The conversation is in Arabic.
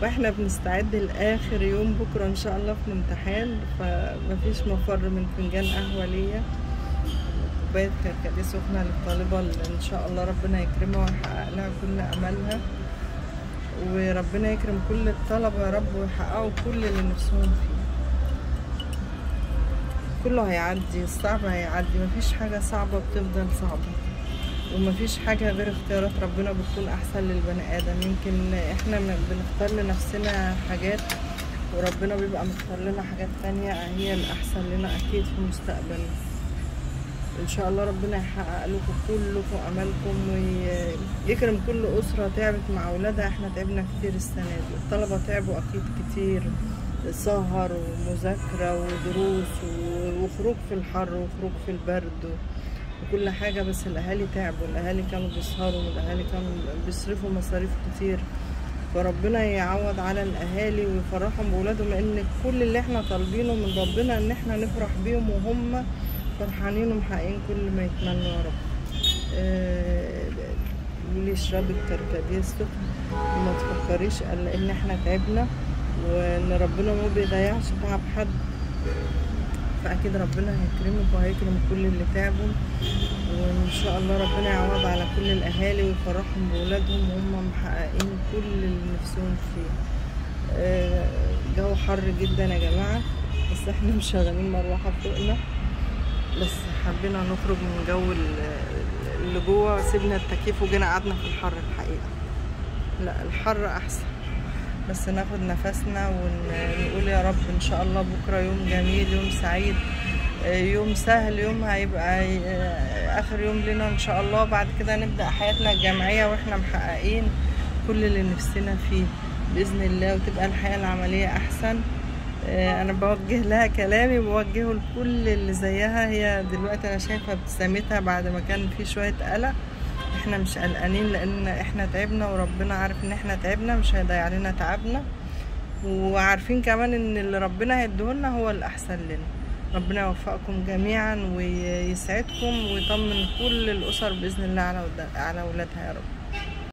واحنا بنستعد لاخر يوم بكره ان شاء الله في الامتحان، فمفيش مفر من فنجان قهوه ليا، كوبايه كركديه سخنه للطالبه اللي ان شاء الله ربنا يكرمها ويحقق لها كل املها، وربنا يكرم كل الطلبه يا رب ويحققوا كل اللي نفسهم فيه. كله هيعدي، الصعب هيعدي، مفيش حاجه صعبه بتفضل صعبه، ومفيش حاجة غير اختيارات ربنا بتكون أحسن للبني آدم. يمكن احنا بنختار لنفسنا حاجات وربنا بيبقى مختار لنا حاجات تانية هي الأحسن لنا أكيد في مستقبلنا. إن شاء الله ربنا يحقق لكم كلكم أملكم ويكرم كل أسرة تعبت مع أولادها. احنا تعبنا كتير السنة دي، الطلبة تعبوا أكيد كتير، سهر ومذاكرة ودروس وخروج في الحر وخروج في البرد وكل حاجة، بس الأهالي تعبوا، الأهالي كانوا بيسهروا والأهالي كانوا بيصرفوا مصاريف كتير، فربنا يعوض على الأهالي ويفرحهم بولادهم، لأن كل اللي احنا طالبينه من ربنا إن احنا نفرح بيهم وهم فرحانين ومحققين كل ما يتمنوا يا رب. قولي اشربي الكركديه السخن وما تفكريش الا ان احنا تعبنا وان ربنا ما بيضيعش تعب حد، فاكيد ربنا هيكرمك وهيكرم كل اللي تعبوا، وان شاء الله ربنا يعوض على كل الاهالي ويفرحهم بولادهم وهم محققين كل اللي نفسهم فيه. الجو حر جدا يا جماعه، بس احنا مشغلين مروحه فوقنا، بس حبينا نخرج من جو اللي جوه، سيبنا التكييف وجينا قعدنا في الحر. الحقيقه لا، الحر احسن، بس ناخد نفسنا ونقول يا رب ان شاء الله بكره يوم جميل، يوم سعيد، يوم سهل، يوم هيبقى اخر يوم لنا ان شاء الله. بعد كده نبدا حياتنا الجامعيه واحنا محققين كل اللي نفسنا فيه باذن الله، وتبقى الحياه العمليه احسن. انا بوجه لها كلامي، بوجهه لكل اللي زيها. هي دلوقتي انا شايفه ابتسامتها بعد ما كان في شويه قلق. احنا مش قلقانين لان احنا تعبنا وربنا عارف ان احنا تعبنا، مش هيضيع لنا تعبنا، وعارفين كمان ان اللي ربنا هيديهولنا هو الاحسن لنا. ربنا يوفقكم جميعا ويسعدكم ويطمن كل الاسر باذن الله على اولادها يا رب.